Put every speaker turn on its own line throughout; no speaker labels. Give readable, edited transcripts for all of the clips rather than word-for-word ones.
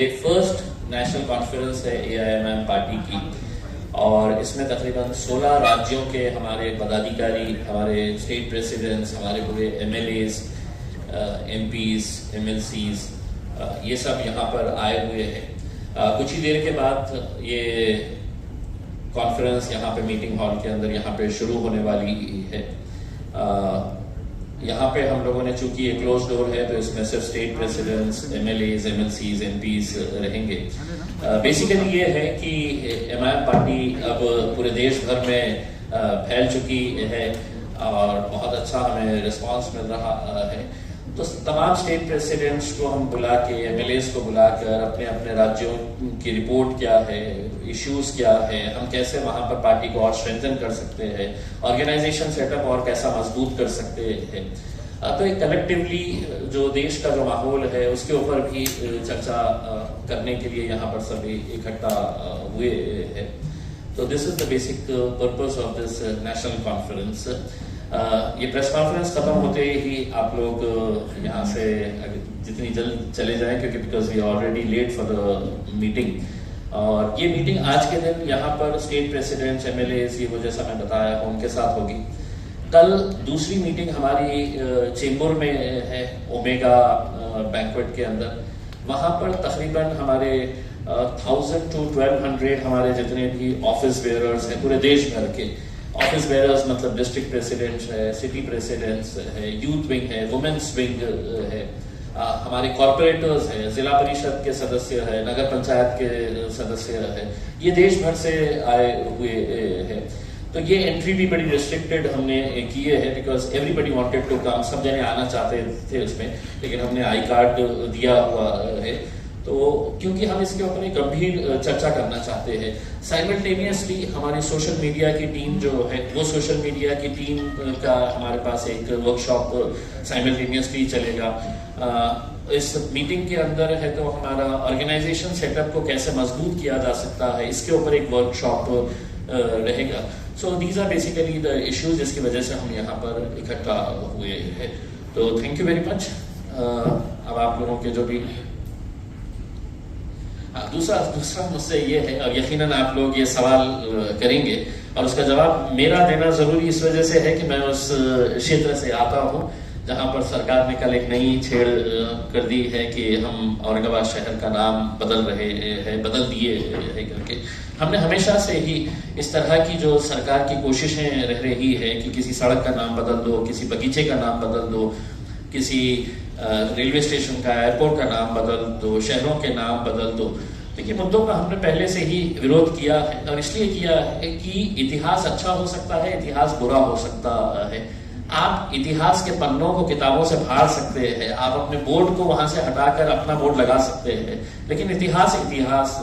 ये first national conference है AIMIM party की और इसमें तकरीबन 16 राज्यों के हमारे पदाधिकारी, हमारे स्टेट प्रेसिडेंट्स, हमारे पूरे MLAs, MPs, MLCs ये सब यहाँ पर आए हुए हैं। कुछ ही देर के बाद ये कॉन्फ्रेंस यहाँ पे मीटिंग हॉल के अंदर यहाँ पे शुरू होने वाली है। यहाँ पे हम लोगों ने, चूंकि ये क्लोज डोर है तो इसमें सिर्फ state presidents, MLAs, MLCs, MPs रहेंगे। बेसिकली ये है कि MIM पार्टी अब पूरे देश भर में फैल चुकी है और बहुत अच्छा हमें रिस्पांस मिल रहा है। तो तमाम स्टेट प्रेसिडेंट्स को हम बुला के, MLAs को बुलाकर अपने अपने राज्यों की रिपोर्ट क्या है, इश्यूज क्या है, हम कैसे वहां पर पार्टी को और स्ट्रेंथन कर सकते हैं, ऑर्गेनाइजेशन सेटअप और कैसा मजबूत कर सकते हैं। तो एक कलेक्टिवली जो देश का जो माहौल है उसके ऊपर भी चर्चा करने के लिए यहाँ पर सभी इकट्ठा हुए हैं। तो this is the basic purpose of this national conference. ये प्रेस कॉन्फ्रेंस खत्म होते ही आप लोग यहाँ से जितनी जल्द चले जाएं, क्योंकि because we already late for the meeting. और ये मीटिंग आज के दिन यहाँ पर स्टेट प्रेसिडेंट्स, MLAs, ये वो जैसा मैं बताया उनके साथ होगी। कल दूसरी मीटिंग हमारी चेंबूर में है, ओमेगा बैंक्वेट के अंदर। वहाँ पर तकरीबन हमारे 1000 to 1200 हमारे जितने भी ऑफिस बेयरर्स हैं पूरे देश भर के। ऑफिस बेयरर्स मतलब डिस्ट्रिक्ट प्रेसिडेंट्स है, सिटी प्रेसिडेंट्स है, यूथ विंग है, वुमेन्स विंग है, हमारे कॉर्पोरेटर्स है, जिला परिषद के सदस्य है, नगर पंचायत के सदस्य है, ये देश भर से आए हुए हैं। तो ये एंट्री भी बड़ी रिस्ट्रिक्टेड हमने किए है, because everybody wanted to come, सब जने आना चाहते थे उसमें, लेकिन हमने आई कार्ड दिया हुआ है। तो क्योंकि हम इसके ऊपर एक गंभीर चर्चा करना चाहते हैं। साइमल्टेनियसली हमारी सोशल मीडिया की टीम जो है, वो सोशल मीडिया की टीम का हमारे पास एक वर्कशॉप साइमल्टेनियसली चलेगा। इस मीटिंग के अंदर है तो हमारा ऑर्गेनाइजेशन सेटअप को कैसे मजबूत किया जा सकता है, इसके ऊपर एक वर्कशॉप रहेगा। So these are basically the issues जिसकी वजह से हम यहाँ पर इकट्ठा हुए हैं। तो थैंक यू वेरी मच। अब आप लोगों के जो भी दूसरा मुझसे ये है, और यकीनन आप लोग ये सवाल करेंगे और उसका जवाब मेरा देना जरूरी इस वजह से है कि मैं उस क्षेत्र से आता हूँ जहाँ पर सरकार ने कल एक नई छेड़ कर दी है कि हम औरंगाबाद शहर का नाम बदल दिए है करके। हमने हमेशा से ही इस तरह की जो सरकार की कोशिशें रह रही है कि किसी सड़क का नाम बदल दो, किसी बगीचे का नाम बदल दो, किसी रेलवे स्टेशन का, एयरपोर्ट का नाम बदल दो, शहरों के नाम बदल दो। देखिए, मुद्दों का हमने पहले से ही विरोध किया है और इसलिए किया है कि इतिहास अच्छा हो सकता है, इतिहास बुरा हो सकता है। आप इतिहास के पन्नों को किताबों से फाड़ सकते हैं, आप अपने बोर्ड को वहां से हटाकर अपना बोर्ड लगा सकते हैं, लेकिन इतिहास इतिहास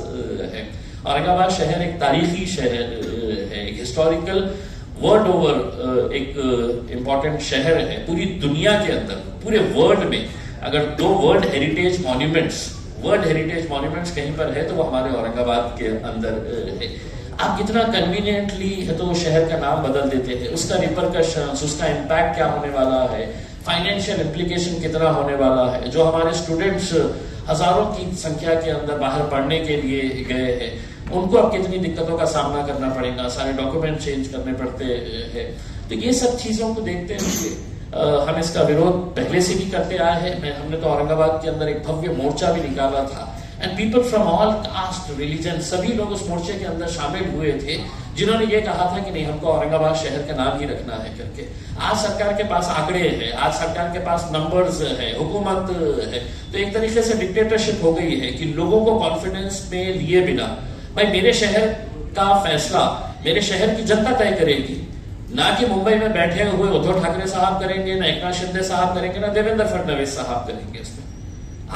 है। औरंगाबाद शहर एक तारीखी शहर है, एक हिस्टोरिकल वर्ल्ड ओवर एक इम्पॉर्टेंट शहर है पूरी दुनिया के अंदर। पूरे वर्ल्ड में अगर 2 वर्ल्ड हेरिटेज मॉन्यूमेंट्स कहीं पर है तो वो हमारे औरंगाबाद के अंदर है। आप कितना कन्वीनियंटली है तो शहर का नाम बदल देते हैं, उसका रिपरकशंस, उसका इम्पैक्ट क्या होने वाला है, फाइनेंशियल इम्प्लीकेशन कितना होने वाला है। जो हमारे स्टूडेंट्स हजारों की संख्या के अंदर बाहर पढ़ने के लिए गए हैं, उनको अब कितनी दिक्कतों का सामना करना पड़ेगा, सारे डॉक्यूमेंट चेंज करने पड़ते हैं। तो ये सब चीजों को देखते हुए हम इसका विरोध पहले से भी करते आए हैं। हमने तो औरंगाबाद के अंदर एक भव्य मोर्चा भी निकाला था and people from all cast, religion, सभी लोग उस मोर्चे के अंदर शामिल हुए थे जिन्होंने ये कहा था कि नहीं, हमको औरंगाबाद शहर का नाम ही रखना है करके। आज सरकार के पास आंकड़े हैं, आज सरकार के पास नंबर्स है, हुकूमत है, तो एक तरीके से डिक्टेटरशिप हो गई है कि लोगों को कॉन्फिडेंस में लिए बिना, भाई मेरे शहर का फैसला मेरे शहर की जनता तय करेगी, ना कि मुंबई में बैठे हुए उद्धव ठाकरे साहब करेंगे, ना एकनाथ शिंदे साहब करेंगे, ना देवेंद्र फडणवीस साहब करेंगे। इसमें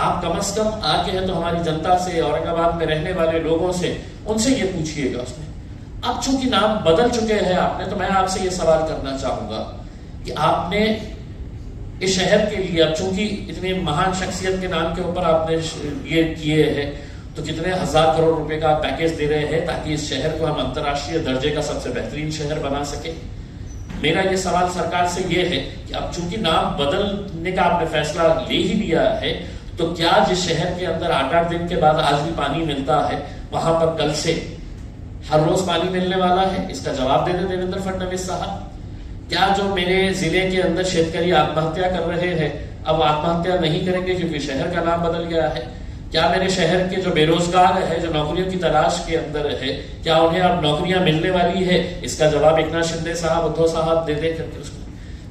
आप कम से कम आके हैं तो हमारी जनता से, औरंगाबाद में रहने वाले लोगों से, उनसे ये पूछिएगा। उसमें अब चूंकि नाम बदल चुके हैं आपने, तो मैं आपसे ये सवाल करना चाहूंगा कि आपने इस शहर के लिए, अब चूंकि इतने महान शख्सियत के नाम के ऊपर आपने ये किए हैं, तो कितने हजार करोड़ रुपए का पैकेज दे रहे हैं ताकि इस शहर को हम अंतर्राष्ट्रीय दर्जे का सबसे बेहतरीन शहर बना सके। मेरा ये सवाल सरकार से ये है कि अब चूंकि नाम बदलने का आपने फैसला ले ही लिया है, तो क्या जिस शहर के अंदर 8-8 दिन के बाद आज भी पानी मिलता है, वहां पर कल से हर रोज पानी मिलने वाला है? इसका जवाब दे दे देवेंद्र फडणवीस साहब। क्या जो मेरे जिले के अंदर शेतकरी आत्महत्या कर रहे हैं, अब आत्महत्या नहीं करेंगे क्योंकि शहर का नाम बदल गया है? क्या मेरे शहर के जो बेरोजगार है, जो नौकरियों की तलाश के अंदर है, क्या उन्हें अब नौकरियां मिलने वाली है? इसका जवाब एकनाथ शिंदे साहब, उद्धव साहब दे दे करके उसको।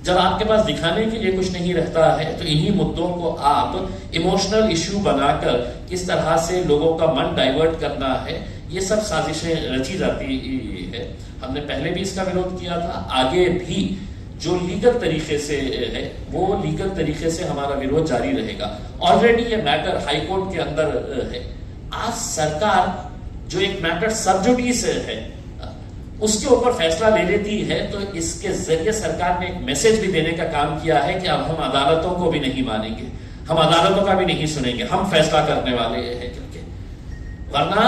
जब आपके पास दिखाने के लिए कुछ नहीं रहता है तो इन्हीं मुद्दों को आप इमोशनल इश्यू बनाकर किस तरह से लोगों का मन डाइवर्ट करना है, ये सब साजिशें रची जाती है। हमने पहले भी इसका विरोध किया था, आगे भी जो लीगल तरीके से है वो लीगल तरीके से हमारा विरोध जारी रहेगा। ऑलरेडी ये मैटर हाई कोर्ट के अंदर है। आज सरकार जो एक मैटर सब जुडिस है उसके ऊपर फैसला ले लेती है, तो इसके जरिए सरकार ने एक मैसेज भी देने का काम किया है कि अब हम अदालतों को भी नहीं मानेंगे, हम अदालतों का भी नहीं सुनेंगे, हम फैसला करने वाले हैं करके। वरना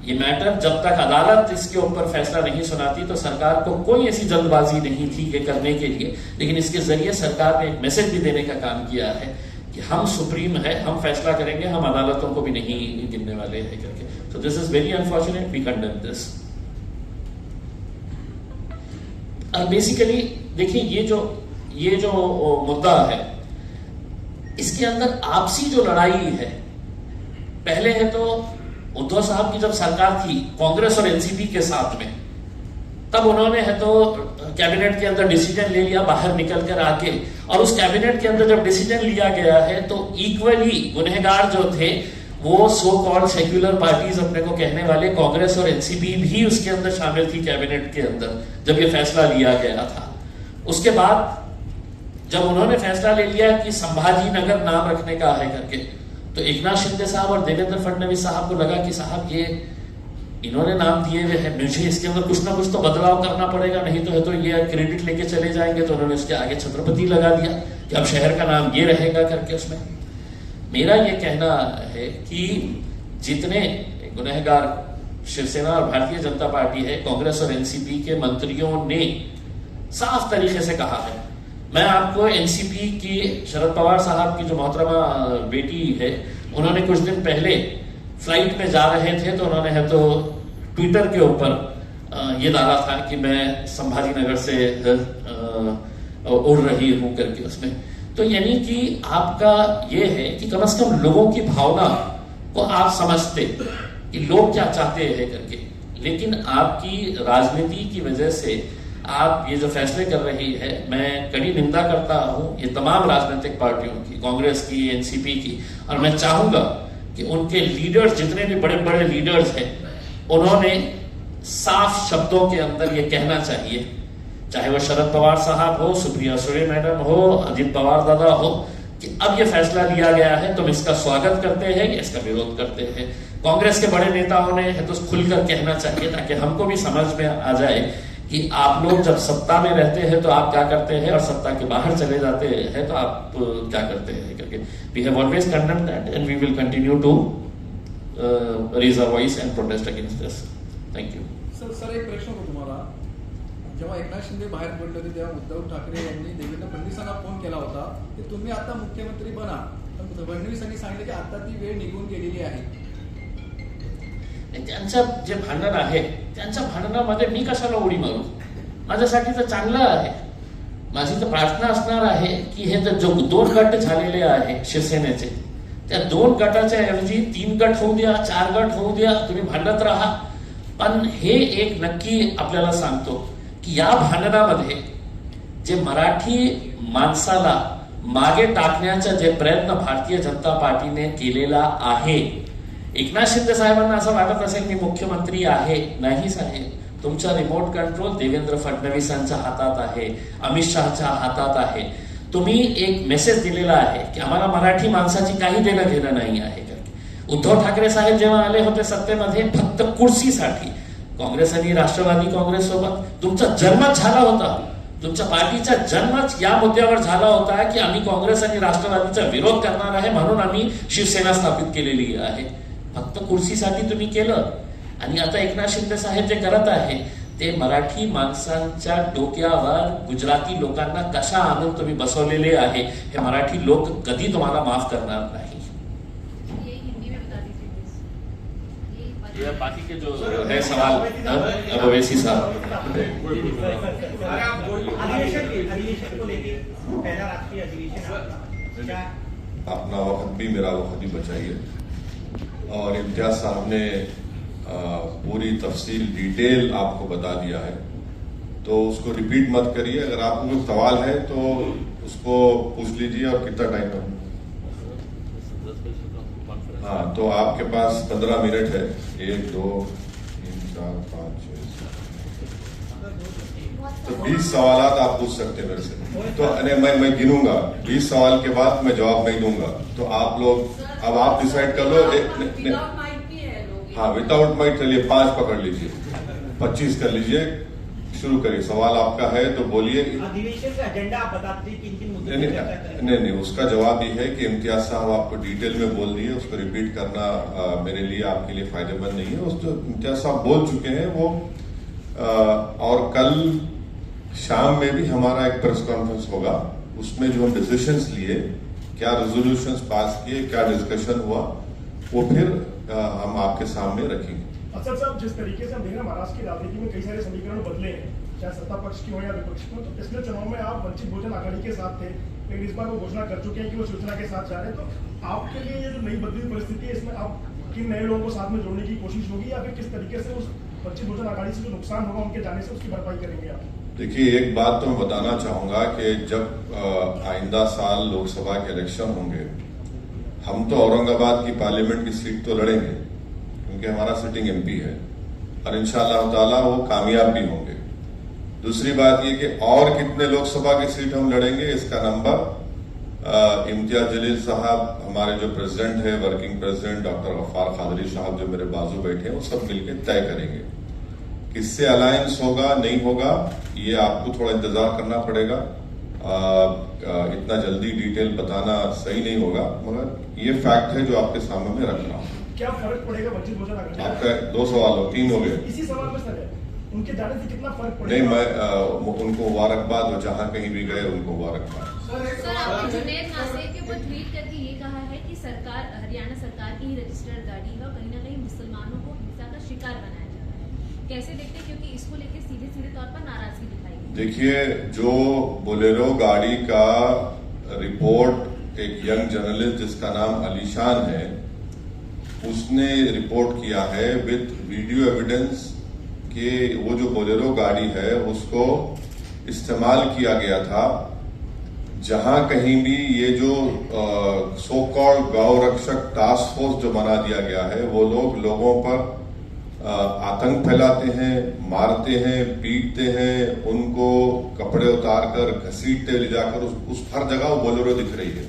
ये मैटर जब तक अदालत इसके ऊपर फैसला नहीं सुनाती तो सरकार को कोई ऐसी जल्दबाजी नहीं थी कि करने के लिए, लेकिन इसके जरिए सरकार ने एक मैसेज भी देने का काम किया है कि हम सुप्रीम है, हम फैसला करेंगे, हम अदालतों को भी नहीं गिनने वाले हैं करके। तो this is very unfortunate, we condemn this. Basically देखिए ये जो मुद्दा है, इसके अंदर आपसी जो लड़ाई है, पहले है तो उद्धव साहब की जब सरकार थी कांग्रेस और एनसीपी के साथ में, तब उन्होंने है तो कैबिनेट के अंदर डिसीजन ले लिया बाहर निकल कर आके, और उस कैबिनेट के अंदर जब डिसीजन लिया गया है तो इक्वली गुनहगार जो थे वो सो कॉल्ड सेक्युलर पार्टीज अपने को कहने वाले कांग्रेस और एनसीपी भी उसके अंदर शामिल थी कैबिनेट के अंदर जब ये फैसला लिया गया था। उसके बाद जब उन्होंने फैसला ले लिया कि संभाजी नगर नाम रखने का है करके, तो एकनाथ शिंदे साहब और देवेंद्र फडणवीस साहब को लगा कि साहब ये इन्होंने नाम दिए हुए हैं, मुझे इसके अंदर कुछ ना कुछ तो बदलाव करना पड़ेगा, नहीं तो है तो ये क्रेडिट लेके चले जाएंगे। तो उन्होंने उसके आगे छत्रपति लगा दिया कि अब शहर का नाम ये रहेगा करके। उसमें मेरा ये कहना है कि जितने गुनहगार शिवसेना और भारतीय जनता पार्टी है, कांग्रेस और एनसीपी के मंत्रियों ने साफ तरीके से कहा है। मैं आपको एनसीपी की शरद पवार साहब की जो मोहतरमा बेटी है, उन्होंने कुछ दिन पहले फ्लाइट में जा रहे थे तो उन्होंने है तो ट्विटर के ऊपर ये डाला था कि मैं संभाजी नगर से उड़ रही हूं करके। उसमें तो यानी कि आपका ये है कि कम से कम लोगों की भावना को आप समझते कि लोग क्या चाहते हैं करके, लेकिन आपकी राजनीति की वजह से आप ये जो फैसले कर रही है, मैं कड़ी निंदा करता हूं ये तमाम राजनीतिक पार्टियों की, कांग्रेस की, एनसीपी की, और मैं चाहूंगा कि उनके लीडर्स, जितने भी बड़े बड़े लीडर्स हैं, उन्होंने साफ शब्दों के अंदर ये कहना चाहिए, चाहे वो शरद पवार साहब हो, सुप्रिया सुले मैडम हो, अजित पवार दादा हो, कि अब ये फैसला लिया गया है, तुम इसका स्वागत करते हैं या इसका विरोध करते हैं। कांग्रेस के बड़े नेताओं ने है तो खुलकर कहना चाहिए ताकि हमको भी समझ में आ जाए कि आप लोग जब सत्ता में रहते हैं तो आप क्या करते हैं और सत्ता के बाहर चले जाते हैं तो आप क्या करते हैं करके। We have always condemned that and we will continue to raise a voice and protest against this. Thank you.
Sir एक प्रश्न होता तुम्हाला, जेव्हा एकनाथ शिंदे बाहेर पडले होते तेव्हा उद्धव ठाकरे यांनी देवेंद्र फडणवीसांना फोन केला होता की तुम्ही आता मुख्यमंत्री बना, पण फडणवीसांनी सांगितले की आता ती वेळ निघून गेलेली आहे।
त्यांचं जे भांडण आहे, त्यांच्या भांडणामध्ये मी कशाला उडी मारू? माझ्यासाठी तर चांगलं आहे। माझी तर प्रार्थना असणार आहे की हे जो 2 गट झालेले आहे शिवसेनेचे, त्या 2 गटाच्या ऐवजी 3 गट होऊ द्या, 4 गट होऊ द्या, तुम्ही भांडत राहा, पण हे एक नक्की आपल्याला सांगतो की या भांडणामध्ये जे मराठी माणसाला मागे टाकण्याचा जे प्रयत्न भारतीय जनता पार्टीने केलेला आहे, एकनाथ शिंदे साहेबांना असं वाटत असेल की मुख्यमंत्री आहे, नाही साहेब, तुमचा रिमोट कंट्रोल देवेंद्र फडणवीसांच्या हातात आहे, अमित शहाच्या हातात आहे। तुम्ही एक मेसेज दिलेला आहे की आम्हाला मराठी माणसाची काही देणं घेणं नाही आहे। उद्धव ठाकरे साहेब जेव्हा आले होते सत्तेमध्ये फक्त कुर्सीसाठी, काँग्रेस आणि राष्ट्रवादी काँग्रेस सोबत तुमचा जन्मच झाला होता, तुमच्या पार्टीचा जन्मच या मुद्द्यावर झाला होता की आम्ही काँग्रेस आणि राष्ट्रवादीचा विरोध करणार आहे, म्हणून आम्ही शिवसेना स्थापित केलेली आहे। फक्त कुर्सीसाठी तुम्ही केलं, आणि आता एकनाथ शिंदे साहेब जे करत आहे ते मराठी माणसांच्या डोक्यावर गुजराती लोकांना कशा आणून तुम्ही बसवलेले आहे, हे मराठी लोक कधी तुम्हाला माफ करणार नाही। ये बाकी के जो है सवाल अब ओवैसी साहब।
अधिवेशन को लेके पहला राष्ट्रीय अधिवेशन
अपना वक्त भी मेरा वक्त भी बचाइए। और इम्तियाज साहब ने पूरी तफसील डिटेल आपको बता दिया है, तो उसको रिपीट मत करिए। अगर आपको कोई सवाल है तो उसको पूछ लीजिए। और कितना टाइम है? हाँ, तो आपके पास 15 मिनट है। 1 2 3 4 5 6 तो 20 सवाल आप पूछ सकते हैं मेरे से। तो मैं गिनूंगा, 20 सवाल के बाद मैं जवाब नहीं दूंगा। तो आप लोग अब आप डिसाइड कर लो। हाँ, विदाउट माइक चलिए 5 पकड़ लीजिए, 25 कर लीजिए। शुरू करिए, सवाल आपका है तो बोलिए।
अधिवेशन का एजेंडा आप बता दीजिए, किन मुद्दों
नहीं, उसका जवाब ये है कि इम्तियाज साहब आपको डिटेल में बोल दिए, उसको रिपीट करना मेरे लिए आपके लिए फायदेमंद नहीं है। उस जो इम्तियाज साहब बोल चुके हैं वो और कल शाम में भी हमारा एक प्रेस कॉन्फ्रेंस होगा, उसमें जो हम डिसीजंस लिए, क्या रेजोल्यूशंस पास किए, क्या डिस्कशन हुआ, वो फिर हम आपके सामने रखेंगे।
अफसर साहब, जिस तरीके से हम देख रहे हैं महाराष्ट्र की राजनीति में कई सारे समीकरण बदले हैं, चाहे सत्ता पक्ष की हो या विपक्ष की हो। तो पिछले चुनाव में आप वंचित बहुजन आघाड़ी के साथ थे, लेकिन इस बार वो घोषणा कर चुके हैं कि वो शिवसेना के साथ जा रहे हैं। तो आपके लिए ये जो नई बदली परिस्थिति है, इसमें आप किन नए लोगों को साथ में जोड़ने की कोशिश होगी, या फिर किस तरीके से उस वंचित बहुजन आघाड़ी से जो नुकसान होगा उनके जाने से उसकी भरपाई करेंगे आप?
देखिए, एक बात तो मैं बताना चाहूंगा कि जब आइंदा साल लोकसभा के इलेक्शन होंगे, हम तो औरंगाबाद की पार्लियामेंट की सीट तो लड़ेंगे क्योंकि हमारा सिटिंग एमपी है, और इंशाअल्लाह ताला वो कामयाब भी होंगे। दूसरी बात ये कि और कितने लोकसभा की सीट हम लड़ेंगे, इसका नंबर इम्तियाज जलील साहब, हमारे जो प्रेसिडेंट है, working president doctor Gaffar Qadri Sahab जो मेरे बाजू बैठे हैं, वो सब मिलकर तय करेंगे। किससे अलायंस होगा नहीं होगा ये आपको थोड़ा इंतजार करना पड़ेगा। इतना जल्दी डिटेल बताना सही नहीं होगा, मगर ये फैक्ट है जो आपके सामने में रख रहा हूँ।
क्या फर्क पड़ेगा वंचित बहुजन आघाड़ी?
आपका 2 सवाल हो, 3 हो गए।
इसी सवाल में सर है, उनके जाने से कितना फर्क पड़ेगा?
नहीं, मैं उनको मुबारकबाद, वो जहां कहीं भी गए उनको मुबारकबाद।
सर, आपने जुनैद नासिर के ऊपर ट्वीट करके ये कहा है कि सरकार, हरियाणा सरकार की ही रजिस्टर्ड गाड़ी है और कहीं ना कहीं मुसलमानों को हिंसा का शिकार बनाया जा रहा है। कैसे देखते हैं, क्योंकि इसको लेकर सीधे तौर पर नाराजगी दिखाई गई।
देखिए, जो बोलेरो गाड़ी का रिपोर्ट एक यंग जर्नलिस्ट जिसका नाम अलीशान है, उसने रिपोर्ट किया है विद वीडियो एविडेंस कि वो जो बोलेरो गाड़ी है उसको इस्तेमाल किया गया था जहां कहीं भी ये जो सो कॉल्ड गौ रक्षक टास्क फोर्स जो बना दिया गया है, वो लोगों पर आतंक फैलाते हैं, मारते हैं, पीटते हैं, उनको कपड़े उतार कर घसीटते ले जाकर उस हर जगह वो बोलेरो दिख रही है।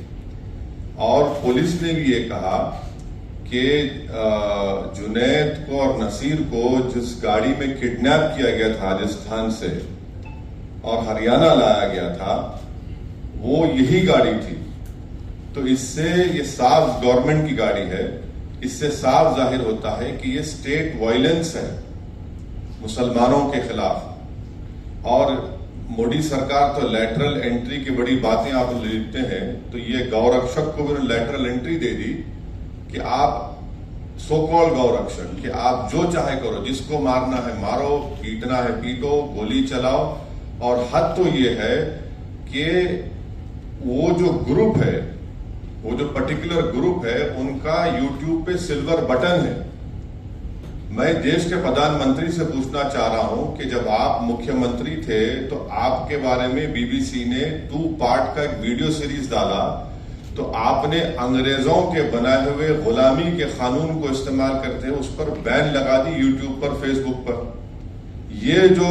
और पुलिस ने भी ये कहा कि जुनैद को और नसीर को जिस गाड़ी में किडनैप किया गया था राजस्थान से और हरियाणा लाया गया था, वो यही गाड़ी थी। तो इससे ये साफ गवर्नमेंट की गाड़ी है, इससे साफ जाहिर होता है कि ये स्टेट वायलेंस है मुसलमानों के खिलाफ। और मोदी सरकार तो लैटरल एंट्री की बड़ी बातें आप लिखते हैं, तो ये गौरक्षक को भी लैटरल एंट्री दे दी कि आप सो कॉल्ड गौरक्षक कि आप जो चाहे करो, जिसको मारना है मारो, पीटना है पीटो, गोली चलाओ। और हद तो ये है कि वो जो ग्रुप है, वो जो पर्टिकुलर ग्रुप है, उनका यूट्यूब पे सिल्वर बटन है। मैं देश के प्रधानमंत्री से पूछना चाह रहा हूं कि जब आप मुख्यमंत्री थे तो आपके बारे में बीबीसी ने 2 पार्ट का एक वीडियो सीरीज डाला, तो आपने अंग्रेजों के बनाए हुए गुलामी के कानून को इस्तेमाल करते हुए उस पर बैन लगा दी यूट्यूब पर, फेसबुक पर। ये जो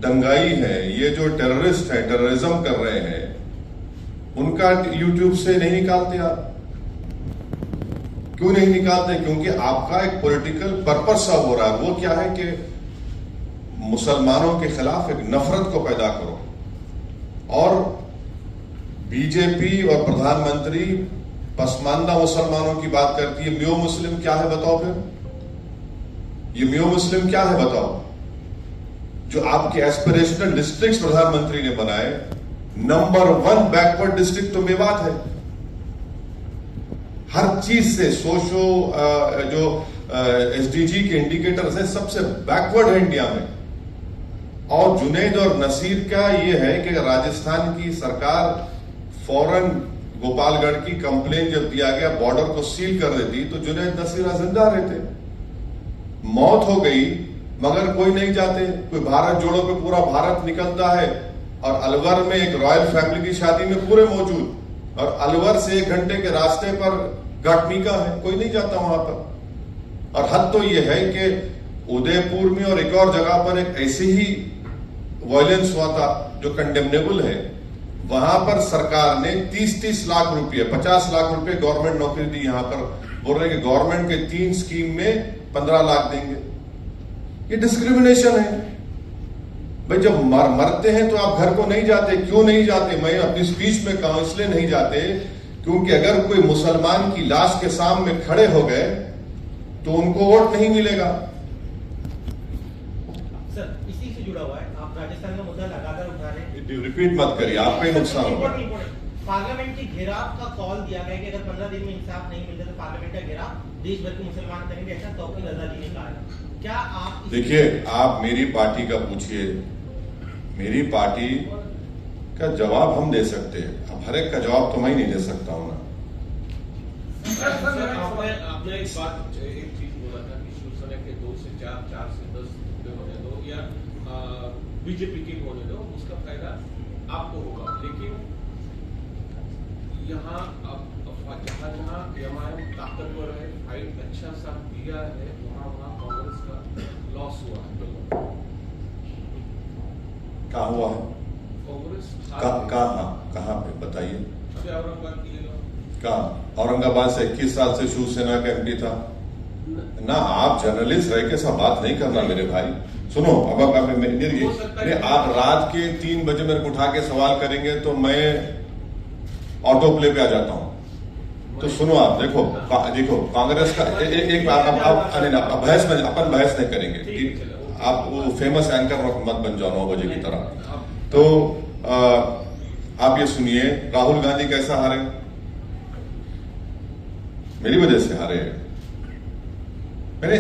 दंगाई है, ये जो टेररिस्ट है, टेररिज्म कर रहे हैं, उनका यूट्यूब से नहीं निकालते आप? क्यों नहीं निकालते? क्योंकि आपका एक पॉलिटिकल पर्पस सा हो रहा है। वो क्या है कि मुसलमानों के खिलाफ एक नफरत को पैदा करो। और बीजेपी और प्रधानमंत्री पसमानदा मुसलमानों की बात करती है। म्यो मुस्लिम क्या है बताओ? फिर ये म्यो मुस्लिम क्या है बताओ? जो आपके एस्पिरेशनल डिस्ट्रिक्ट प्रधानमंत्री ने बनाए, नंबर 1 बैकवर्ड डिस्ट्रिक्ट तो मेवात है। हर चीज से जो एसडीजी के इंडिकेटर्स है सबसे बैकवर्ड है इंडिया में। और जुनैद और नसीर का ये है कि राजस्थान की सरकार फौरन गोपालगढ़ की कंप्लेन जब दिया गया बॉर्डर को सील कर देती तो जुनैद नसीर जिंदा रहते। मौत हो गई मगर कोई नहीं जाते। कोई भारत जोड़ो पे पूरा भारत निकलता है और अलवर में एक रॉयल फैमिली की शादी में पूरे मौजूद, और अलवर से 1 घंटे के रास्ते पर घाटमिका है, कोई नहीं जाता वहां पर। और हद तो यह है कि उदयपुर में और एक और जगह पर एक ऐसी ही वायलेंस हुआ था जो कंडेमनेबल है। वहां पर सरकार ने 30-30 लाख रुपए 50 लाख रुपए गवर्नमेंट नौकरी दी। यहां पर बोल रहे हैं कि गवर्नमेंट के 3 स्कीम में 15 लाख देंगे। ये डिस्क्रिमिनेशन है भाई। जब मरते हैं तो आप घर को नहीं जाते, क्यों नहीं जाते? मैं अपनी स्पीच में कहा इसलिए नहीं जाते क्योंकि अगर कोई मुसलमान की लाश के सामने खड़े हो गए तो उनको वोट नहीं मिलेगा।
सर इसी से जुड़ा हुआ है, आप राजस्थान का मुद्दा लगातार उठा रहे हैं।
रिपीट मत करिए, आपका ही नुकसान होगा।
पार्लियामेंट के घेराव का कॉल दिया गया कि अगर 15 दिन में इंसाफ नहीं मिलता तो पार्लियामेंट का घेराव देश भर के मुसलमान करेंगे, ऐसा तौकीर रजा जी ने कहा है। क्या आप
देखिए, आप मेरी पार्टी का पूछिए, मेरी पार्टी का जवाब हम दे सकते हैं। अब हर एक का जवाब तो मैं ही नहीं दे सकता हूं ना।
आपने एक चीज बोला था कि शिवसेना के 2 से 4, 4 से 10 होने दो या बीजेपी के होने दो, उसका फायदा आपको होगा। लेकिन यहाँ अब जहाँ जहाँ एमआईएम ताकतवर है, फाइट अच्छा सा दिया है, वहाँ कांग्रेस का लॉस हुआ है।
कहाँ हुआ है?
कांग्रेस
कहाँ पे बताइए?
अभी औरंगाबाद की
कहाँ? औरंगाबाद से 21 साल से शिवसेना का एमपी था ना। आप जर्नलिस्ट रह के सब बात नहीं करना मेरे भाई। सुनो, अब आप रात के 3 बजे मेरे को उठा के सवाल करेंगे तो मैं ऑटो प्ले पे आ जाता हूं। तो सुनो, आप देखो कांग्रेस का एक बहस में अपन बहस नहीं करेंगे। आप वो फेमस एंकर मत बन जाओ 9 बजे की तरह। तो आप ये सुनिए, राहुल गांधी कैसा हारे? मेरी वजह से हारे।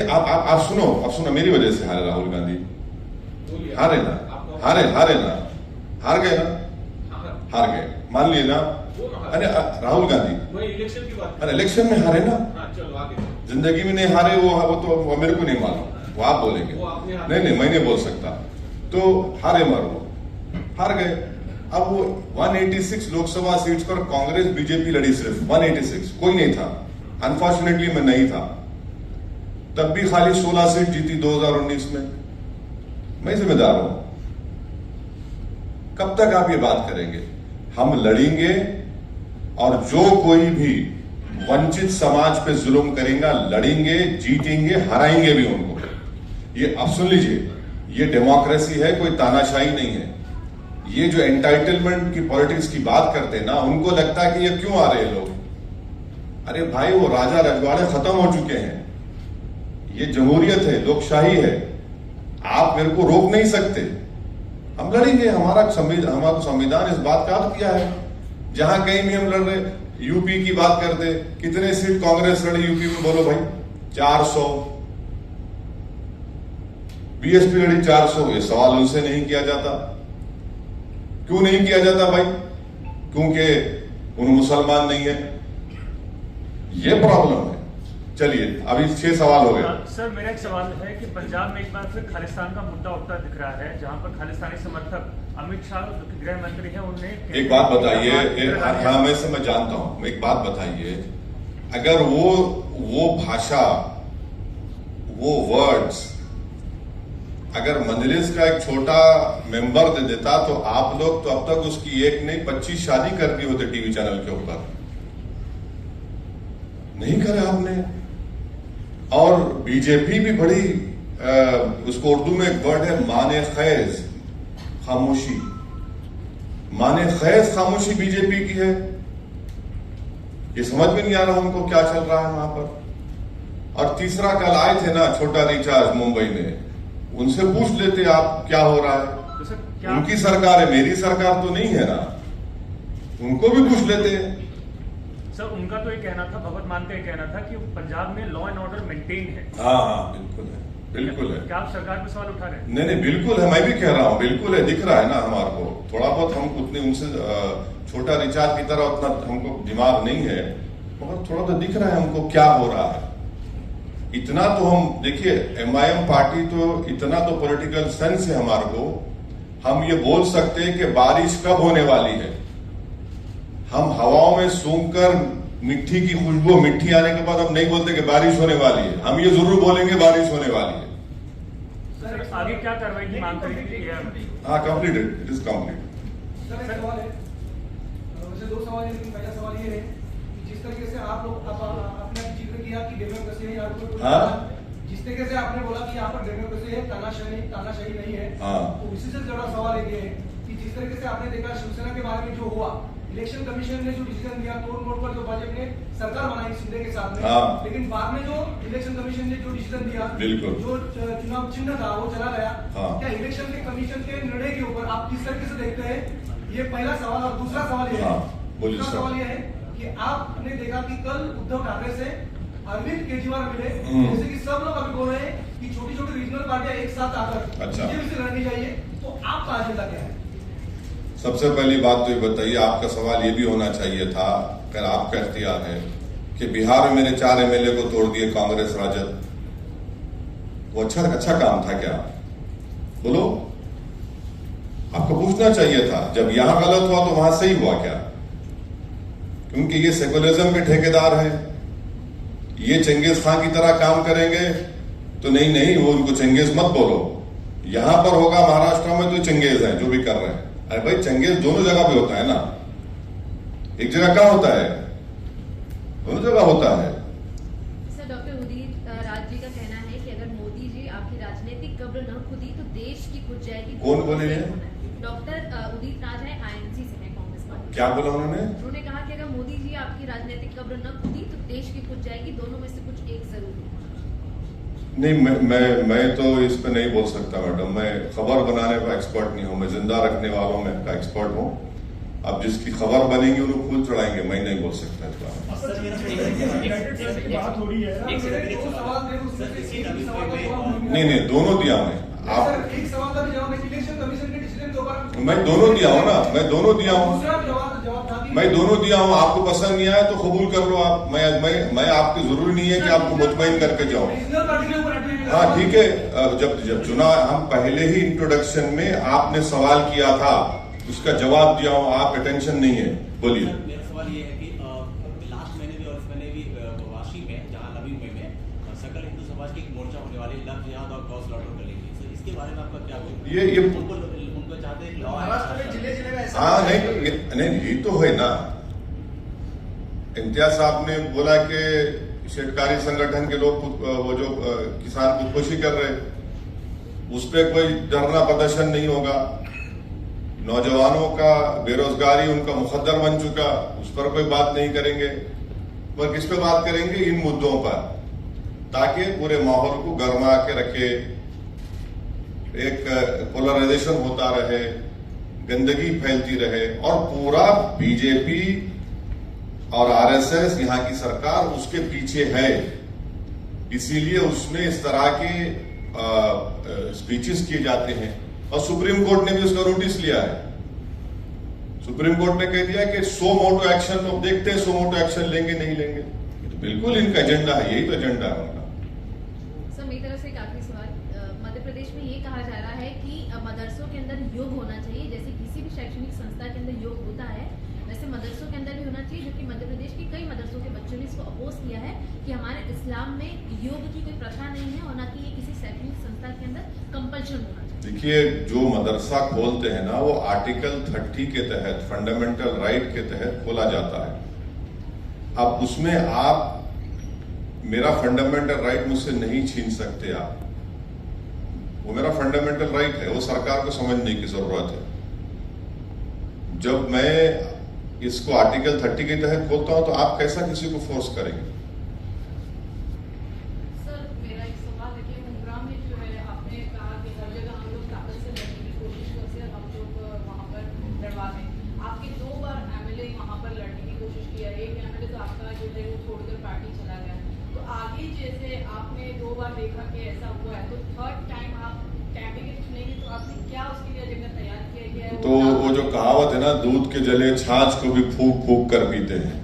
आप सुनो, मेरी वजह से हारे राहुल गांधी। हारे ना, हार गए मान लिए ना। अरे राहुल गांधी
इलेक्शन की बात,
अरे इलेक्शन में हारे ना।
चलो आगे।
जिंदगी में नहीं हारे, वो तो मेरे को नहीं मालूम, वो आप बोलेंगे। नहीं, मैं नहीं बोल सकता। तो हारे हार गए। अब वो 186 लोकसभा सीट्स पर कांग्रेस बीजेपी लड़ी, सिर्फ 186, कोई नहीं था। अनफॉर्चुनेटली मैं नहीं था। तब भी खाली 16 सीट जीती 2019 में। मैं जिम्मेदार हूं। कब तक आप ये बात करेंगे? हम लड़ेंगे और जो कोई भी वंचित समाज पे जुल्म करेगा लड़ेंगे, जीतेंगे, हराएंगे भी उनको। ये अब सुन लीजिए, ये डेमोक्रेसी है, कोई तानाशाही नहीं है। ये जो एंटाइटलमेंट की पॉलिटिक्स की बात करते हैं ना, उनको लगता है कि ये क्यों आ रहे हैं लोग। अरे भाई, वो राजा रजवाड़े खत्म हो चुके हैं। ये जमहूरियत है, लोकशाही है। आप मेरे को रोक नहीं सकते। हम लड़ेंगे। हमारा संविधान इस बात का अर्थ किया है। जहां कहीं भी हम लड़ रहे, यूपी की बात करते, कितने सीट कांग्रेस लड़ी यूपी में? बोलो भाई, 400। बीएसपी लड़ी 400। ये सवाल उनसे नहीं किया जाता। क्यों नहीं किया जाता भाई? क्योंकि उन मुसलमान नहीं है। ये प्रॉब्लम है। चलिए, अभी 6 सवाल हो गए।
सर, मेरा एक सवाल है कि पंजाब में एक बार फिर खालिस्तान का मुद्दा उठता दिख रहा है, जहां पर खालिस्तानी समर्थक अमित शाह गृह मंत्री हैं, उन्होंने
एक बात बताइए। हाँ, मैं जानता हूं। एक बात बताइए, अगर वो भाषा, वो वर्ड्स अगर मजलिस का एक छोटा मेंबर दे देता तो आप लोग तो अब तक उसकी एक नहीं 25 शादी कर दी होते टीवी चैनल के ऊपर। नहीं करे आपने। और बीजेपी भी बड़ी उसको उर्दू में एक वर्ड है माने खैज, खामोशी। माने खैज खामोशी बीजेपी की है। ये समझ में नहीं आ रहा उनको क्या चल रहा है वहां पर। और तीसरा, कल आए थे ना छोटा रिचार्ज मुंबई में, उनसे पूछ लेते आप क्या हो रहा है।
तो
उनकी सरकार है, मेरी सरकार तो नहीं है ना। उनको भी पूछ लेते हैं।
सर उनका तो ये कहना था, भगवत मान का ये कहना था कि पंजाब में लॉ एंड ऑर्डर मेंटेन है।
हाँ बिल्कुल है, बिल्कुल है।
क्या आप सरकार पे सवाल उठा रहे हैं?
नहीं बिल्कुल है, मैं भी कह रहा हूँ बिल्कुल है, दिख रहा है ना हमारे को। थोड़ा बहुत हम उतने उनसे छोटा रिचार्ज की तरह उतना हमको दिमाग नहीं है, मगर थोड़ा तो दिख रहा है हमको क्या हो रहा है। इतना तो हम देखिए, MIM पार्टी तो इतना तो पॉलिटिकल सेंस है हमारे को, हम ये बोल सकते हैं कि बारिश कब होने वाली है। हम हवाओं में सूंघकर मिट्टी की खुशबू, मिट्टी आने के बाद हम नहीं बोलते कि बारिश होने वाली है, हम ये जरूर बोलेंगे बारिश होने वाली है।
सर आगे क्या कार्रवाई की मांग करेंगे?
हाँ completed, it is complete.
Sir एक सवाल है, वैसे दो सवाल है, लेकिन पहला सवाल ये है कि जिस तरीके से आप लोग आपने जिक्र किया कि डेमोक्रेसी है,
हाँ
जिस तरीके से आपने बोला कि यहाँ पर डेमोक्रेसी है, तानाशाही नहीं है,
हाँ।
तो इसी से जुड़ा सवाल ये है कि जिस तरीके से आपने देखा शिवसेना के बारे में जो हुआ, इलेक्शन कमीशन ने जो डिसीजन दिया, तोड़ मोड़ पर जो भाजपा ने सरकार बनाई शिंदे के साथ में,
हाँ।
लेकिन बाद में जो इलेक्शन कमीशन ने जो डिसीजन दिया,
बिल्कुल,
जो चुनाव चिन्ह था वो चला गया।
हाँ।
क्या इलेक्शन के कमीशन के निर्णय के ऊपर आप किस तरीके से देखते हैं? ये पहला सवाल। और दूसरा सवाल ये है,
बोलिए
दूसरा
सर।
सवाल ये है कि आपने देखा कि कल उद्धव ठाकरे से अरविंद केजरीवाल मिले, जैसे कि सब लोग अभी बोल रहे हैं कि छोटी छोटी रीजनल पार्टियां एक साथ आकर
अच्छा।
बीजेपी से लड़नी चाहिए, तो आपका एजेंडा क्या है?
सबसे पहली बात तो ये बताइए, आपका सवाल ये भी होना चाहिए था, अगर आपका इख्तियार है कि बिहार में मेरे 4 MLA को तोड़ दिए कांग्रेस राजद, वो अच्छा काम था क्या? बोलो, आपको पूछना चाहिए था। जब यहां गलत हुआ तो वहां सही हुआ क्या? क्योंकि ये सेकुलरिज्म के ठेकेदार हैं, ये चंगेज खान की तरह काम करेंगे तो नहीं, वो उनको चंगेज मत बोलो। यहां पर होगा महाराष्ट्र में तो चंगेज हैं जो भी कर रहे हैं। अरे भाई चंगेज दोनों जगह पे होता है ना, एक जगह कहाँ होता है? दोनों जगह होता है।
सर डॉक्टर उदित राज जी का कहना है कि अगर मोदी जी आपकी राजनीतिक कब्र न खुदी तो देश की खुद जाएगी।
कौन बोले ये?
डॉक्टर उदित राज है, INC से है, कांग्रेस पार्टी।
क्या बोला उन्होंने?
उन्होंने कहा कि अगर मोदी जी आपकी राजनीतिक कब्र न खुदी तो देश की खुद जाएगी, दोनों में से कुछ एक जरूर होगा।
नहीं, मैं तो इस पे नहीं बोल सकता मैडम, मैं खबर बनाने का एक्सपर्ट नहीं हूँ, मैं जिंदा रखने वालों में का एक्सपर्ट हूँ। अब जिसकी खबर बनेगी उन्हें फूल चढ़ाएंगे, मैं नहीं बोल सकता इस बारे में।
बात हो रही है,
नहीं दोनों दिया मैं, आप
एक सवाल का भी जवाब है, इलेक्शन कमीशन के डिसीजन के ऊपर
मैं दोनों दिया हूँ ना, मैं दोनों दिया हूँ,
दूसरा जवाब था कि
मैं दोनों दिया हूँ। आपको पसंद नहीं आया तो कबूल कर लो आप, मैं आपकी जरूरी नहीं है कि आपको मुतमईन करके जाऊँ।
रीजनल पार्टी के ऊपर
हाँ ठीक है, जब चुना, हम पहले ही इंट्रोडक्शन में आपने सवाल किया था, उसका जवाब दिया हूँ, आप अटेंशन नहीं है। बोलिए।
मेरा सवाल ये है कि लास्ट महीने भी और इस महीने भी वाशी में, जहाँ नवी मुंबई में सकल हिंदू समाज की एक मोर्चा होने वाली, लव जिहाद और गौ स्लॉटर कर लेंगे, सर इसके बारे में आपका क्या?
ये
उनको चाहते हैं लॉ
महाराष्ट्र में जिले में ऐसा
हाँ नहीं ये तो है ना। इम्तियाज साहब ने बोला कि शेतकारी संगठन के लोग वो जो किसान खुदकुशी कर रहे, उस पर कोई धरना प्रदर्शन नहीं होगा। नौजवानों का बेरोजगारी उनका मुकद्दर बन चुका, उस पर कोई बात नहीं करेंगे। पर किस पे बात करेंगे? इन मुद्दों पर, ताकि पूरे माहौल को गर्मा के रखे, एक पोलराइजेशन होता रहे, गंदगी फैलती रहे, और पूरा बीजेपी और आरएसएस यहाँ की सरकार उसके पीछे है। इसीलिए उसमें इस तरह के स्पीचेस किए जाते हैं। और सुप्रीम कोर्ट ने भी उसका नोटिस लिया है। सुप्रीम कोर्ट ने कह दिया कि 100 मोटो एक्शन, तो देखते हैं 100 मोटो एक्शन लेंगे नहीं लेंगे। तो बिल्कुल इनका एजेंडा है, यही तो एजेंडा है उनका।
सर मेरी तरफ से एक आखिरी सवाल, मध्य प्रदेश में ये कहा जा रहा है कि मदरसों के अंदर योग होना चाहिए, जैसे किसी भी शैक्षणिक संस्था के अंदर योग होता है, वैसे मदरसों के अंदर भी होना चाहिए, जो कि मध्य प्रदेश के कई मदरसों के बच्चों ने इसको अपोज किया है कि हमारे इस्लाम में योग की कोई प्रथा नहीं है, और न कि ये किसी शैक्षणिक संस्था के अंदर कंपल्शन होना चाहिए।
देखिए, जो मदरसा खोलते हैं ना, वो आर्टिकल 30 के तहत, फंडामेंटल राइट के तहत खोला जाता है। अब उसमें आप मेरा फंडामेंटल राइट मुझसे नहीं छीन सकते आप, वो मेरा फंडामेंटल राइट है, वो सरकार को समझने की जरूरत है। जब मैं इसको आर्टिकल 30 के तहत खोलता हूं तो आप कैसा किसी को फोर्स करेंगे?
सर मेरा एक सवाल है कि मुंब्रा में जो है, आपने कहा कि हर जगह हम लोग ताकत से लड़ने की कोशिश करते हैं, हम लोग वहाँ पर लड़वा दें। आपके 2 बार MLA वहाँ पर लड़ने की कोशिश किया है। एक MLA तो आपके आपका जो है वो छोड़कर पार्टी चला गया, तो आगे जैसे आपने 2 बार देखा कि ऐसा हुआ है, तो थर्ड टाइम आप कैंडिडेट चुनेंगे, तो आपने क्या उसके लिए एजेंडा तैयार किया गया है?
तो वो जो कहावत है ना, दूध के जले छाछ को भी फूक फूक कर पीते हैं,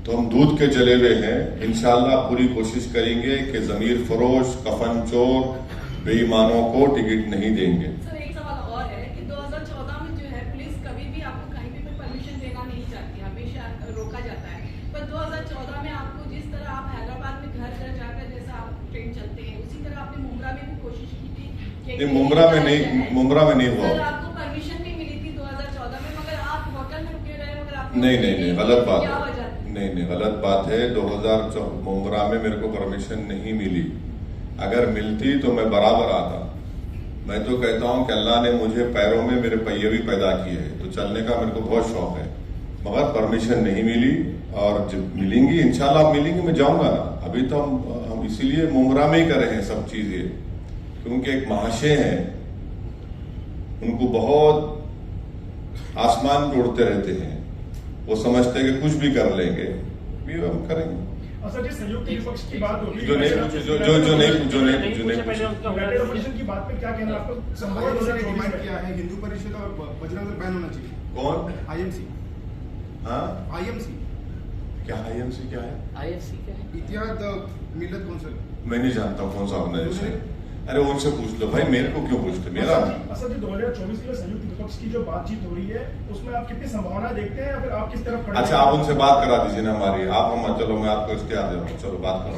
तो हम दूध के जले हुए हैं। इंशाल्लाह पूरी कोशिश करेंगे कि जमीर फरोश, कफन चोर, बेईमानों को टिकट नहीं देंगे।
सर एक सवाल और है कि 2014 में जो है पुलिस कभी भी आपको कहीं भी परमिशन देना नहीं चाहती, हमेशा रोका जाता है, पर 2014 में आपको जिस तरह आप हैदराबाद में घर घर जाकर जैसा आप ट्रेन चलते हैं, उसी तरह आपने मुंब्रा में भी कोशिश की थी कि
मुंब्रा में नहीं हुआ।
सर आपको परमिशन भी मिली थी 2014 में, मगर आप होटल में रुके रहे, मगर आप
नहीं गलत बात
क्या
है।
वजह?
नहीं गलत बात है। 2014 मुंब्रा में मेरे को परमिशन नहीं मिली। अगर मिलती तो मैं बराबर आता। मैं तो कहता हूं कि अल्लाह ने मुझे पैरों में मेरे पहिए भी पैदा किए हैं, तो चलने का मेरे को बहुत शौक है, मगर परमिशन नहीं मिली। और जब मिलेंगी इंशाल्लाह मिलेंगी, मैं जाऊंगा ना। अभी तो हम इसीलिए मुंब्रा में ही कर रहे हैं सब चीजें, क्योंकि एक महाशय हैं, उनको बहुत आसमान पे उड़ते रहते हैं, वो समझते हैं कि कुछ भी कर लेंगे, भी हम करेंगे।
सर जी, संयुक्त विपक्ष की बात होगी,
जो नहीं
ऑपोजिशन की बात पे क्या कहना आपको?
डिमांड किया है हिंदू परिषद और बजरंग दल बैन होना चाहिए।
कौन?
आईएमसी।
हाँ,
आईएमसी
क्या आईएमसी क्या है?
आईएफसी क्या है?
इतिहाद मिल्लत कौंसिल।
मैं नहीं जानता कौन सा ऑर्गेनाइजेशन है। अरे उनसे पूछ लो भाई, मेरे को क्यों पूछते? मेरा
असद जी 2024 के लिए संयुक्त विपक्ष की जो बातचीत हो रही है, उसमें आप कितनी संभावना देखते हैं, या फिर आप किस तरफ खड़े?
अच्छा, आप उनसे बात करा दीजिए ना हमारी। आप हम चलो, मैं आपको इख्तियार दे रहा हूँ, चलो बात करो।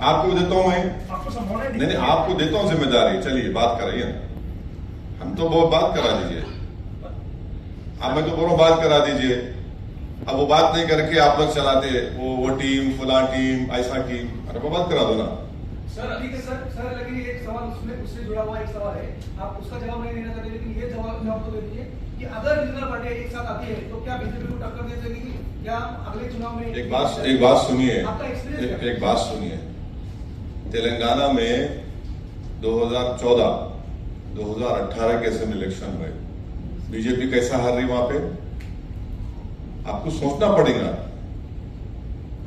आपको देता हूँ मैं,
आपको संभावना
नहीं आपको देता हूँ जिम्मेदारी। चलिए बात कराइए ना, हम तो बहुत बात करा दीजिए। आप मैं तो बोलो बात करा दीजिए। अब वो बात नहीं करके आप लोग चलाते वो टीम फुला टीम ऐसा टीम, अरे वो बात करा दो ना।
सर ठीक है सर लेकिन एक सवाल उससे जुड़ा हुआ एक सवाल है, आप उसका जवाब नहीं देना चाहते, लेकिन ये जवाब तो दे दीजिए कि अगर रीजनल पार्टी एक साथ आती है तो क्या बीजेपी को टक्कर दे सकेगी? क्या अगले चुनाव में? एक बात सुनिए,
एक बात सुनिए। तेलंगाना में 2014, 2018 के असेंबली इलेक्शन में बीजेपी कैसा हार रही वहां पे, आपको सोचना पड़ेगा।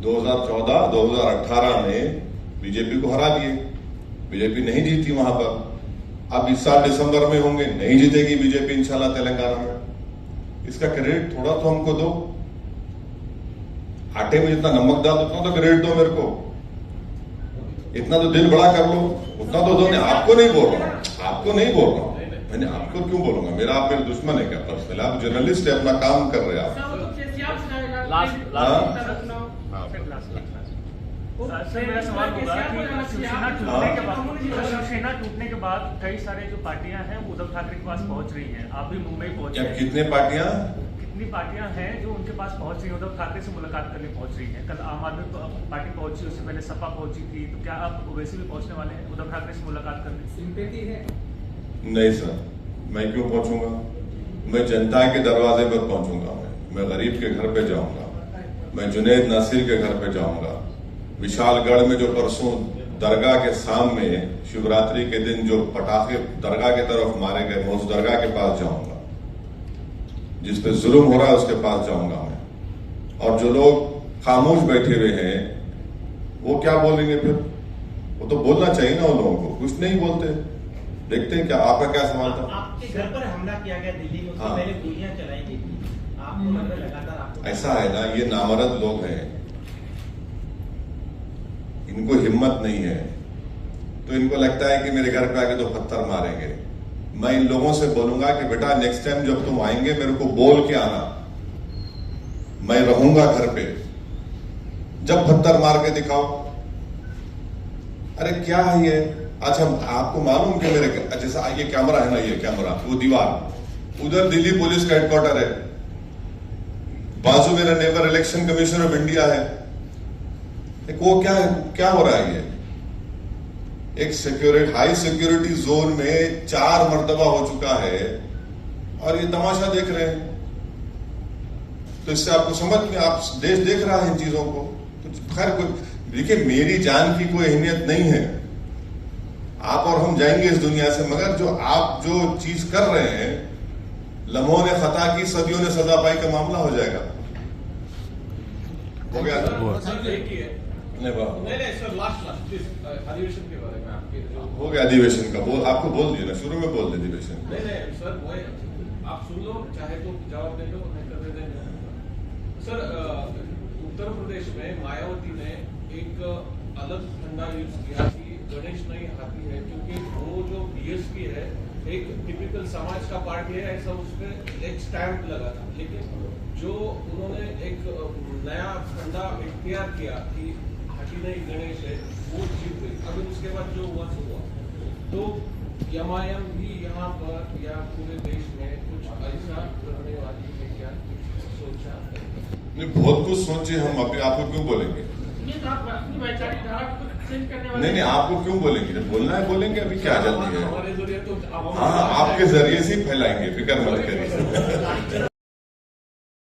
2014, 2018 में बीजेपी को हरा दिए, बीजेपी नहीं जीती वहां पर। अब इस साल दिसंबर में होंगे, नहीं जीतेगी बीजेपी इंशाल्लाह तेलंगाना में। इसका क्रेडिट थोड़ा तो हमको दो। आटे में जितना नमक डाल उतना तो क्रेडिट दो मेरे को, इतना तो दिल बड़ा कर लो, उतना तो दो। नहीं, आपको नहीं बोल रहा हूं, मैंने आपको क्यों बोलूंगा? मेरा आप मेरे दुश्मन है क्या? पर्सनल आप जर्नलिस्ट है, अपना काम कर रहे हैं आप।
सर मेरा सवाल होगा कि शिवसेना टूटने के बाद कई सारे जो पार्टियां हैं वो उद्धव ठाकरे के पास पहुंच रही हैं। आप भी मुंबई पहुंचे,
कितनी
पार्टियां हैं जो उनके पास पहुंच रही हैं, उद्धव ठाकरे से मुलाकात करने पहुंच रही हैं? कल आम आदमी पार्टी पहुंची, उससे पहले सपा पहुंची थी, तो क्या आप वैसे भी पहुंचने वाले हैं उद्धव ठाकरे से मुलाकात करने?
सिंपैथी है?
नहीं सर, मैं क्यों पहुंचूंगा? मैं जनता के दरवाजे पर पहुंचूंगा। मैं गरीब के घर पे जाऊंगा, मैं जुनैद नासिर के घर पे जाऊंगा। विशालगढ़ में जो परसों दरगाह के सामने शिवरात्रि के दिन जो पटाखे दरगाह की तरफ मारे गए, मैं उस दरगाह के पास जाऊंगा। जिस पे जुल्म हो रहा है उसके पास जाऊंगा मैं। और जो लोग खामोश बैठे हुए हैं वो क्या बोलेंगे फिर? वो तो बोलना चाहिए ना उन लोगों को, कुछ नहीं बोलते। देखते हैं क्या आपका क्या सवाल था?
आपके घर पर हमला किया गया दिल्ली में, उससे पहले गोलियां चलाई गई थी, आपको लग रहा है लगातार आपको?
ऐसा है ना, ये नामर्द लोग हैं, इनको हिम्मत नहीं है, तो इनको लगता है कि मेरे घर पे आके तो पत्थर मारेंगे। मैं इन लोगों से बोलूंगा कि बेटा नेक्स्ट टाइम जब तुम आएंगे मेरे को बोल के आना, मैं रहूंगा घर पे, जब पत्थर मार के दिखाओ। अरे क्या है ये? अच्छा आपको मालूम कि मेरे जैसा ये कैमरा है ना, ये कैमरा, वो दीवार, उधर दिल्ली पुलिस का हेडक्वार्टर है, बाजू मेरा neighbour election commission of India है। वो क्या हो रहा है? ये एक हाई सिक्योरिटी जोन में 4 मर्तबा हो चुका है और ये तमाशा देख रहे हैं। तो इससे आपको समझ में, आप देश देख रहा है इन चीजों को। तो खैर देखिए, मेरी जान की कोई अहमियत नहीं है, आप और हम जाएंगे इस दुनिया से, मगर जो आप जो चीज कर रहे हैं, लम्हों ने खता की सदियों ने सजा पाई का मामला हो जाएगा। हो गया
सर एक ही है
नहीं बात
नहीं सर लास्ट प्लीज अधिवेशन के बारे में आपके जो
हो गया अधिवेशन का आपको बोल दिया ना शुरू में बोल दे अधिवेशन
नहीं सर वो आप सुन लो चाहे तो जवाब दे दो नहीं कर दे सर उत्तर प्रदेश में मायावती ने एक अलग फंडा यूज किया कि गणेश नहीं हाथी है क्योंकि वो जो बीएसपी है एक टिपिकल समाज का पार्टी है ऐसा उसमें एक स्टैंप लगा था लेकिन जो उन्होंने एक नया फंडा इख्तियार किया कि हाथी नहीं गणेश है वो जीत गई अगर उसके बाद जो हुआ सो हुआ तो एमआईएम भी यहाँ पर या पूरे देश में कुछ ऐसा करने वाली है क्या सोचा
नहीं बहुत कुछ सोचे हम अपने आपको क्यों बोलेंगे नहीं आपको क्यों बोलेंगे जब बोलना है बोलेंगे अभी क्या जल्दी है
हमारे जरिए तो
हाँ आपके जरिए से ही फैलाएंगे फिक्र मत करिए